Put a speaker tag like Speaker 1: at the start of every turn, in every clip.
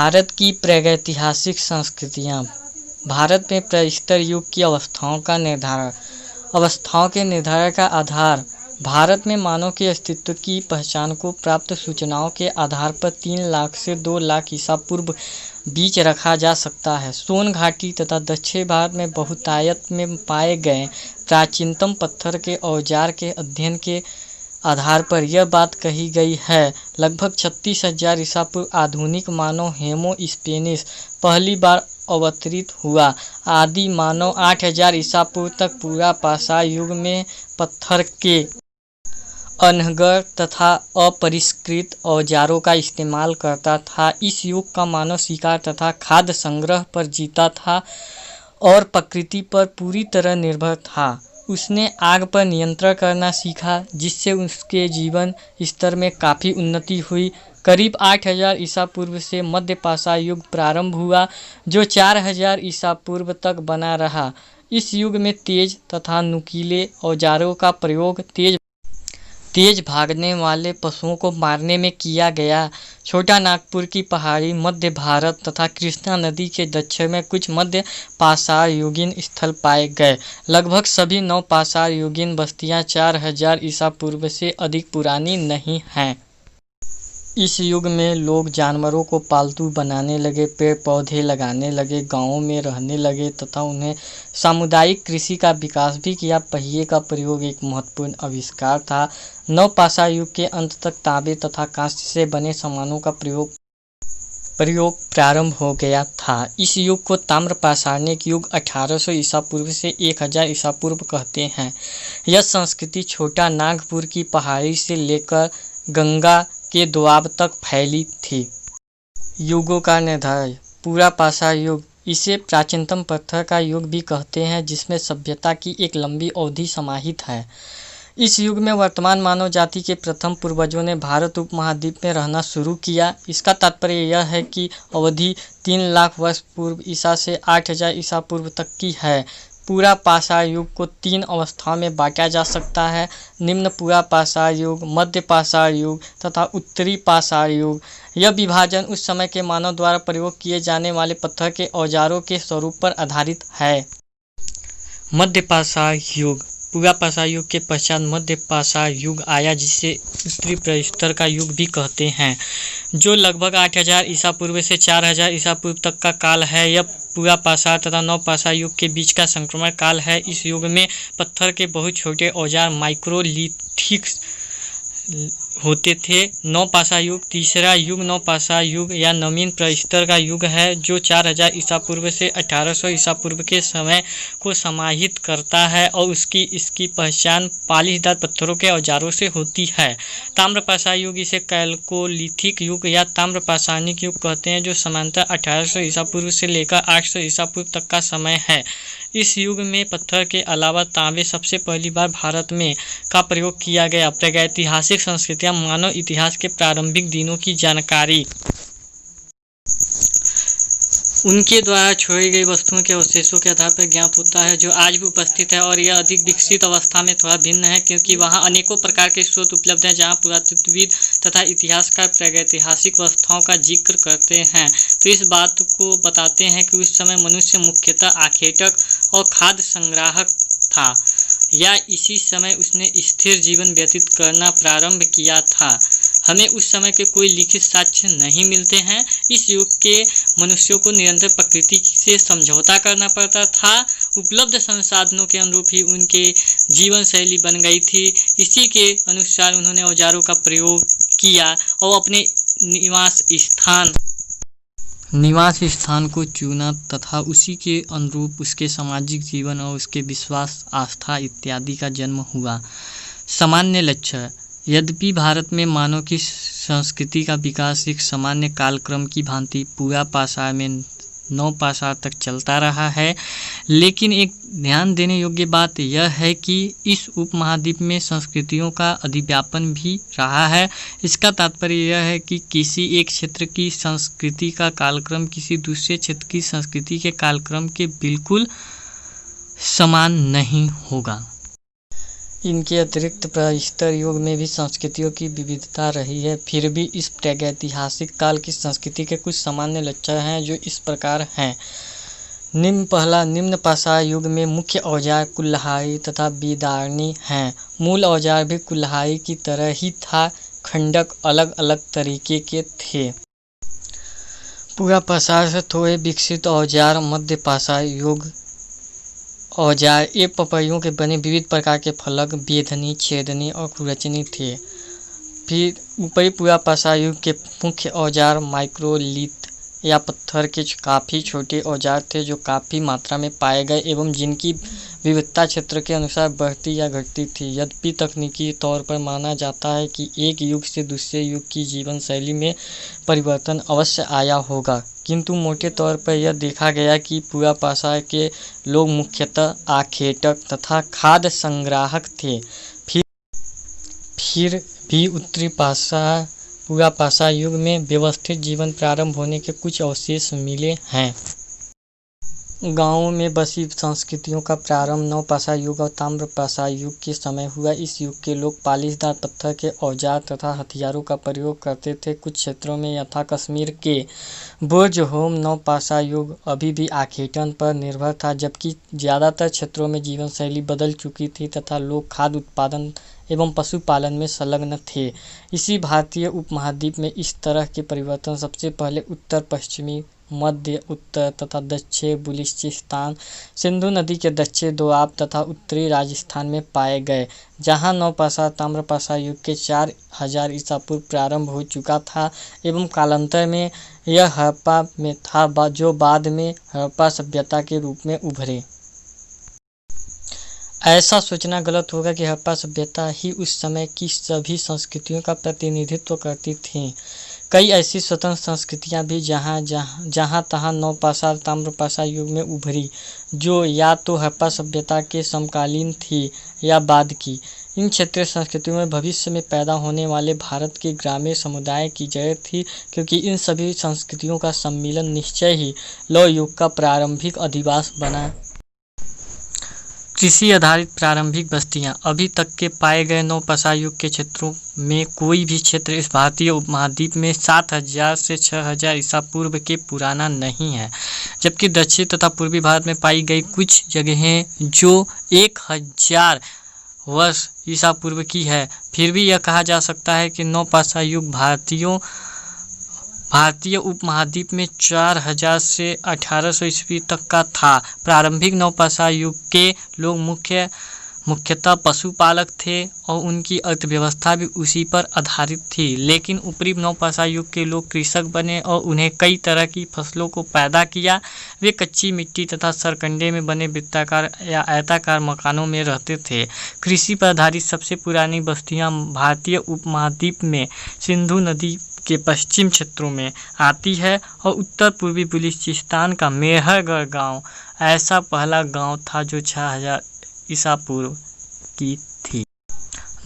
Speaker 1: भारत की प्रागैतिहासिक संस्कृतियाँ। भारत में प्रस्तर युग की अवस्थाओं के निर्धारण का आधार भारत में मानव के अस्तित्व की पहचान को प्राप्त सूचनाओं के आधार पर 3 लाख से 2 लाख ईसा पूर्व बीच रखा जा सकता है। सोन घाटी तथा दक्षिण भारत में बहुतायत में पाए गए प्राचीनतम पत्थर के औजार के अध्ययन के आधार पर यह बात कही गई है लगभग 36,000 ईसा पूर्व आधुनिक मानव होमो स्पेनिस पहली बार अवतरित हुआ। आदि मानव 8,000 ईसा पूर्व तक पूरा पाषाण युग में पत्थर के अनर्गल तथा अपरिष्कृत औजारों का इस्तेमाल करता था। इस युग का मानव शिकार तथा खाद्य संग्रह पर जीता था और प्रकृति पर पूरी तरह निर्भर था। उसने आग पर नियंत्रण करना सीखा जिससे उसके जीवन स्तर में काफ़ी उन्नति हुई। करीब 8,000 ईसा पूर्व से मध्य पाषाण युग प्रारंभ हुआ जो 4,000 ईसा पूर्व तक बना रहा। इस युग में तेज तथा नुकीले औजारों का प्रयोग तेज भागने वाले पशुओं को मारने में किया गया। छोटा नागपुर की पहाड़ी मध्य भारत तथा कृष्णा नदी के दक्षिण में कुछ मध्य पाषाण युगीन स्थल पाए गए। लगभग सभी नवपाषाण युगीन बस्तियां 4,000 ईसा पूर्व से अधिक पुरानी नहीं हैं। इस युग में लोग जानवरों को पालतू बनाने लगे, पेड़ पौधे लगाने लगे, गांवों में रहने लगे तथा उन्हें सामुदायिक कृषि का विकास भी किया। पहिए का प्रयोग एक महत्वपूर्ण आविष्कार था। नवपाषाण युग के अंत तक तांबे तथा कांस्य से बने सामानों का प्रयोग प्रारंभ हो गया था। इस युग को ताम्रपाषाणिक युग 1800 ईसा पूर्व से 1000 ईसा पूर्व कहते हैं। यह संस्कृति छोटा नागपुर की पहाड़ी से लेकर गंगा के दोआब तक फैली थी। युगों का निर्धारण। पूरा पाषाण युग, इसे प्राचीनतम पत्थर का युग भी कहते हैं जिसमें सभ्यता की एक लंबी अवधि समाहित है। इस युग में वर्तमान मानव जाति के प्रथम पूर्वजों ने भारत उपमहाद्वीप में रहना शुरू किया। इसका तात्पर्य यह है कि अवधि 3 लाख वर्ष पूर्व ईसा से 8,000 ईसा पूर्व तक की है। पूरा पाषाण युग को 3 अवस्थाओं में बांटा जा सकता है: निम्न पूरा पाषाण युग, मध्य पाषाण युग तथा उत्तरी पाषाण युग। यह विभाजन उस समय के मानव द्वारा प्रयोग किए जाने वाले पत्थर के औजारों के स्वरूप पर आधारित है। मध्य पाषाण युग। पूरा पाषाण युग के पश्चात मध्य पाषाण युग आया जिसे उत्तरी प्रस्तर का युग भी कहते हैं, जो लगभग 8,000 ईसा पूर्व से 4,000 ईसा पूर्व तक का काल है। यह पूरा पाषाण तथा नवपाषाण युग के बीच का संक्रमण काल है। इस युग में पत्थर के बहुत छोटे औजार माइक्रोलिथिक होते थे। नवपाषाण युग। तीसरा युग नवपाषाण युग या नवीन प्रस्तर का युग है जो 4,000 ईसा पूर्व से 1800 ईसा पूर्व के समय को समाहित करता है और इसकी पहचान पालिशदार पत्थरों के औजारों से होती है। ताम्रपाषाण युग, इसे कैल्कोलिथिक युग या ताम्रपाषाणिक युग कहते हैं, जो सामान्यतः 1800 ईसा पूर्व से लेकर 800 ईसा पूर्व तक का समय है। इस युग में पत्थर के अलावा तांबे सबसे पहली बार भारत में का प्रयोग किया गया। प्रागैतिहासिक संस्कृतियां। मानव इतिहास के प्रारंभिक दिनों की जानकारी उनके द्वारा छोड़ी गई वस्तुओं के अवशेषों के आधार पर ज्ञात होता है जो आज भी उपस्थित है, और यह अधिक विकसित अवस्था में थोड़ा भिन्न है क्योंकि वहां अनेकों प्रकार के स्रोत उपलब्ध हैं जहां पुरातत्वविद तथा इतिहासकार प्रागैतिहासिक अवस्थाओं का जिक्र करते हैं तो इस बात को बताते हैं कि उस समय मनुष्य मुख्यतः आखेटक और खाद्य संग्राहक था, या इसी समय उसने स्थिर जीवन व्यतीत करना प्रारंभ किया था। हमें उस समय के कोई लिखित साक्ष्य नहीं मिलते हैं। इस युग के मनुष्यों को निरंतर प्रकृति से समझौता करना पड़ता था। उपलब्ध संसाधनों के अनुरूप ही उनके जीवन शैली बन गई थी। इसी के अनुसार उन्होंने औजारों का प्रयोग किया और अपने निवास स्थान को चुना तथा उसी के अनुरूप उसके सामाजिक जीवन और उसके विश्वास, आस्था इत्यादि का जन्म हुआ। सामान्य लक्ष्य। यद्यपि भारत में मानव की संस्कृति का विकास एक सामान्य कालक्रम की भांति पूरा पाषाण में नवपाषाण तक चलता रहा है, लेकिन एक ध्यान देने योग्य बात यह है कि इस उपमहाद्वीप में संस्कृतियों का अधिव्यापन भी रहा है। इसका तात्पर्य यह है कि किसी एक क्षेत्र की संस्कृति का कालक्रम किसी दूसरे क्षेत्र की संस्कृति के कालक्रम के बिल्कुल समान नहीं होगा। इनके अतिरिक्त प्रस्तर युग में भी संस्कृतियों की विविधता रही है। फिर भी इस प्रागैतिहासिक काल की संस्कृति के कुछ सामान्य लक्षण हैं जो इस प्रकार हैं। निम्न पाषाण युग में मुख्य औजार कुल्हाड़ी तथा बिदारनी हैं। मूल औजार भी कुल्हाड़ी की तरह ही था, खंडक अलग अलग तरीके के थे। पूरा पाषाण से थोड़े विकसित औजार मध्य पाषाण युग औजार ये पपैयों के बने विविध प्रकार के फलक, बेधनी, छेदनी और खुरचनी थे। फिर ऊपरी पूरा पाषाण युग के मुख्य औजार माइक्रोलिथ या पत्थर के काफ़ी छोटे औजार थे जो काफ़ी मात्रा में पाए गए एवं जिनकी विविधता क्षेत्र के अनुसार बढ़ती या घटती थी। यद्यपि तकनीकी तौर पर माना जाता है कि एक युग से दूसरे युग की जीवन शैली में परिवर्तन अवश्य आया होगा, किंतु मोटे तौर पर यह देखा गया कि पूरा पाषाण के लोग मुख्यतः आखेटक तथा खाद्य संग्राहक थे। फिर भी उत्तरी पूरा पाषाण युग में व्यवस्थित जीवन प्रारंभ होने के कुछ अवशेष मिले हैं। गांवों में बसी संस्कृतियों का प्रारंभ नवपाषाण युग और ताम्र पाषाण युग के समय हुआ। इस युग के लोग पालिशदार पत्थर के औजार तथा हथियारों का प्रयोग करते थे। कुछ क्षेत्रों में यथा कश्मीर के बोर्जहोम नवपाषाण युग अभी भी आखेटन पर निर्भर था, जबकि ज़्यादातर क्षेत्रों में जीवन शैली बदल चुकी थी तथा लोग खाद्य उत्पादन एवं पशुपालन में संलग्न थे। इसी भारतीय उपमहाद्वीप में इस तरह के परिवर्तन सबसे पहले उत्तर पश्चिमी, मध्य, उत्तर तथा दक्षिण बलूचिस्तान, सिंधु नदी के दक्षिण दोआब तथा उत्तरी राजस्थान में पाए गए, जहां नवपाषाण ताम्रपाषाण युग के 4000 ईसा पूर्व प्रारंभ हो चुका था एवं कालांतर में यह हड़प्पा में था, जो बाद में हड़प्पा सभ्यता के रूप में उभरे। ऐसा सोचना गलत होगा कि हड़प्पा सभ्यता ही उस समय की सभी संस्कृतियों का प्रतिनिधित्व करती थी। कई ऐसी स्वतंत्र संस्कृतियां भी जहां तहां नवपाषाण ताम्रपाषाण युग में उभरी, जो या तो हड़प्पा सभ्यता के समकालीन थी या बाद की। इन क्षेत्रीय संस्कृतियों में भविष्य में पैदा होने वाले भारत के ग्रामीण समुदाय की जड़ थी, क्योंकि इन सभी संस्कृतियों का सम्मिलन निश्चय ही लौह युग का प्रारंभिक अधिवास बना। कृषि आधारित प्रारंभिक बस्तियां। अभी तक के पाए गए नवपाषाण युग के क्षेत्रों में कोई भी क्षेत्र इस भारतीय उपमहाद्वीप में 7000 से 6000 ईसा पूर्व के पुराना नहीं है, जबकि दक्षिण तथा पूर्वी भारत में पाई गई कुछ जगहें जो 1000 वर्ष ईसा पूर्व की है। फिर भी यह कहा जा सकता है कि नवपाषाण युग भारतीय उपमहाद्वीप में 4000 से 1800 ईस्वी तक का था। प्रारंभिक नवपाषाण युग के लोग मुख्यतः पशुपालक थे और उनकी अर्थव्यवस्था भी उसी पर आधारित थी। लेकिन ऊपरी नवपाषाण युग के लोग कृषक बने और उन्हें कई तरह की फसलों को पैदा किया। वे कच्ची मिट्टी तथा सरकंडे में बने वृत्ताकार या आयताकार मकानों में रहते थे। कृषि पर आधारित सबसे पुरानी बस्तियां भारतीय उपमहाद्वीप में सिंधु नदी के पश्चिम क्षेत्रों में आती है और उत्तर पूर्वी बलूचिस्तान का मेहरगढ़ गांव ऐसा पहला गांव था जो 6000 ईसा पूर्व की थी।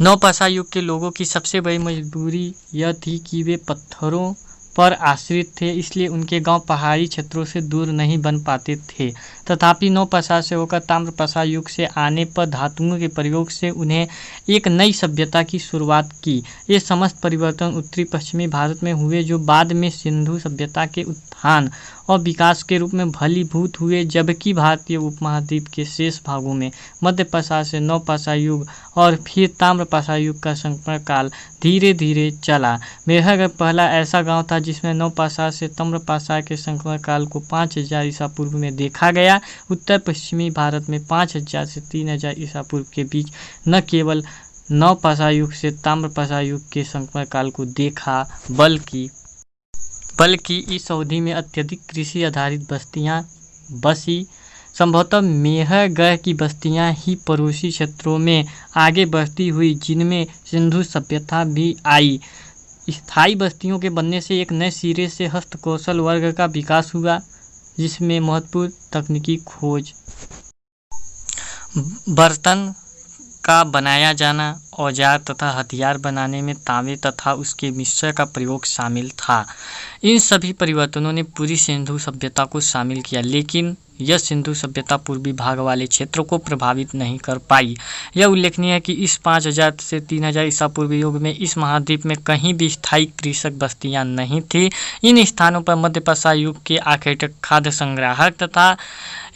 Speaker 1: नवपाषाण युग के लोगों की सबसे बड़ी मजबूरी यह थी कि वे पत्थरों पर आश्रित थे, इसलिए उनके गांव पहाड़ी क्षेत्रों से दूर नहीं बन पाते थे। तथापि नवपाषाण से होकर ताम्रपाषाण युग से आने पर धातुओं के प्रयोग से उन्हें एक नई सभ्यता की शुरुआत की। ये समस्त परिवर्तन उत्तरी पश्चिमी भारत में हुए, जो बाद में सिंधु सभ्यता के उत्थान और विकास के रूप में फलीभूत हुए, जबकि भारतीय उपमहाद्वीप के शेष भागों में मध्य पाषाण से नवपाषाण युग और फिर ताम्रपाषाण युग का संक्रमण काल धीरे धीरे चला। मेहरगढ़ पहला ऐसा गांव था जिसमें नवपाषाण से ताम्रपाषाण के संक्रमण काल को 5000 ईसा पूर्व में देखा गया। उत्तर पश्चिमी भारत में 5000 से 3000 ईसा पूर्व के बीच न केवल नवपाषाण युग से ताम्रपाषाण युग के संक्रमण काल को देखा, बल्कि इस अवधि में अत्यधिक कृषि आधारित बस्तियां बसी। संभवतः मेहरगढ़ की बस्तियां ही पड़ोसी क्षेत्रों में आगे बढ़ती हुई, जिनमें सिंधु सभ्यता भी आई। स्थायी बस्तियों के बनने से एक नए सिरे से हस्तकौशल वर्ग का विकास हुआ, जिसमें महत्वपूर्ण तकनीकी खोज, बर्तन का बनाया जाना औजार तथा हथियार बनाने में तांबे तथा उसके मिश्र का प्रयोग शामिल था। इन सभी परिवर्तनों ने पूरी सिंधु सभ्यता को शामिल किया, लेकिन यह सिंधु सभ्यता पूर्वी भाग वाले क्षेत्र को प्रभावित नहीं कर पाई। यह उल्लेखनीय है कि इस 5000 से 3000 ईसा पूर्व युग में इस महाद्वीप में कहीं भी स्थायी कृषक बस्तियां नहीं थी। इन स्थानों पर मध्यपाषाण युग के आखिर तक खाद्य संग्राहक तथा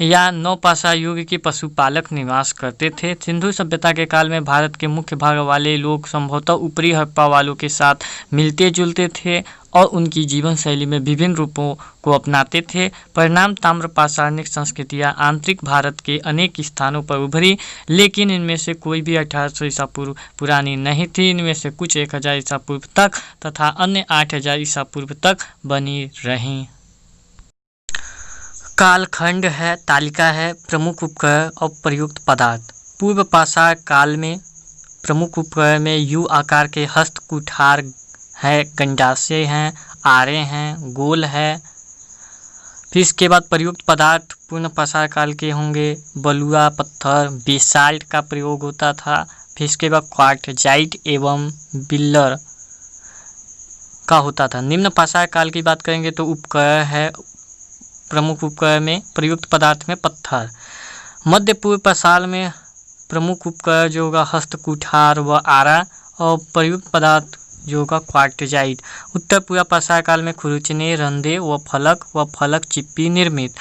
Speaker 1: या नवपाषाण युग के पशुपालक निवास करते थे। सिंधु सभ्यता के काल में भारत के मुख्य भाग वाले लोग संभवतः ऊपरी हड़प्पा वालों के साथ मिलते जुलते थे और उनकी जीवन शैली में विभिन्न रूपों को अपनाते थे। परिणाम ताम्रपाषाणिक संस्कृतियां आंतरिक भारत के अनेक स्थानों पर उभरी, लेकिन इनमें से कोई भी 1800 ईसा पूर्व पुरानी नहीं थी। इनमें से कुछ 1000 ईसा पूर्व तक तथा अन्य 8000 ईसा पूर्व तक बनी रहीं। कालखंड है, तालिका है, प्रमुख उपग्रह और प्रयुक्त पदार्थ। पूर्व पाषाण काल में प्रमुख उपग्रह में यू आकार के हस्त कुठार है, गंडासे हैं, आरे हैं, गोल है। फिर इसके बाद प्रयुक्त पदार्थ पूर्ण पाषाण काल के होंगे। बलुआ पत्थर, बेसाल्ट का प्रयोग होता था। फिर इसके बाद क्वार्टजाइट एवं बिल्लर का होता था। निम्न पाषाण काल की बात करेंगे तो उपग्रह है, प्रमुख उपग्रह में प्रयुक्त पदार्थ में पत्थर। मध्य पूर्व पाषाण में प्रमुख उपग्रह जो होगा हस्त कुठार व आरा और प्रयुक्त पदार्थ जो होगा क्वार्टजाइट। उत्तर पूर्व पाषाण काल में खुरचने, रंधे व फलक चिप्पी निर्मित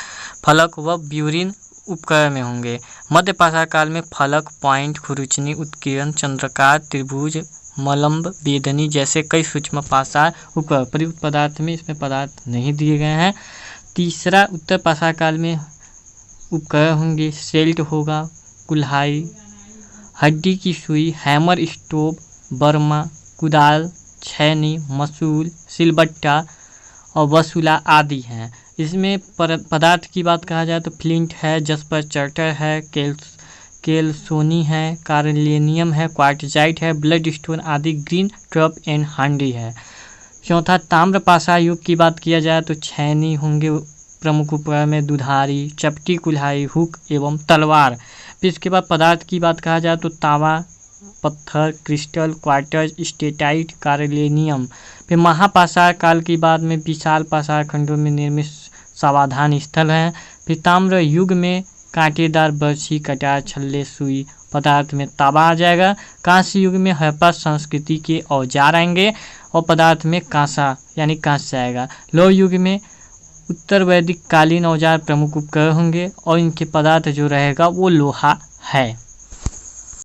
Speaker 1: फलक व ब्यूरिन उपग्रह में होंगे। मध्य पाषाण काल में फलक, पॉइंट, खुरचनी, उत्कीर्ण, चंद्राकार, त्रिभुज, मलम्ब, बेदनी जैसे कई सूक्ष्म पाषाण उपग्रह। प्रयुक्त पदार्थ में इसमें पदार्थ नहीं दिए गए हैं। तीसरा उत्तर पाषाण काल में उपग्रह होंगे। सेल्ट होगा, कुल्हाड़ी, हड्डी की सुई, हैमर, स्टोव, बर्मा, कुदाल, छैनी, मसूल, सिलबट्टा और वसूला आदि हैं। इसमें पदार्थ की बात कहा जाए तो फ्लिंट है, जस्पर चार्टर है, केलसोनी है, कार्लेनियम है, क्वार्टजाइट है, ब्लड स्टोन आदि ग्रीन ट्रप एंड हांडी है। चौथा ताम्र पाषाण युग की बात किया जाए तो छैनी होंगे प्रमुख उपग्रह में, दुधारी, चपटी, कुल्हाड़ी, हुक एवं तलवार। फिर इसके बाद पदार्थ की बात कहा जाए तो तांबा, पत्थर, क्रिस्टल, क्वार्टज, स्टेटाइट, कार्लेनियम। फिर महापाषाण काल की बाद में विशाल पाषाण खंडों में निर्मित समाधान स्थल हैं। फिर ताम्र युग में कांटेदार बर्छी, कटार, छल्ले, सुई पदार्थ में तांबा आ जाएगा। कांस्य युग में हड़प्पा संस्कृति के औजार आएंगे और पदार्थ में कांसा यानी कांस्य आएगा। लौह युग में उत्तर वैदिक कालीन औजार प्रमुख उपग्रह होंगे और इनके पदार्थ जो रहेगा वो लोहा है।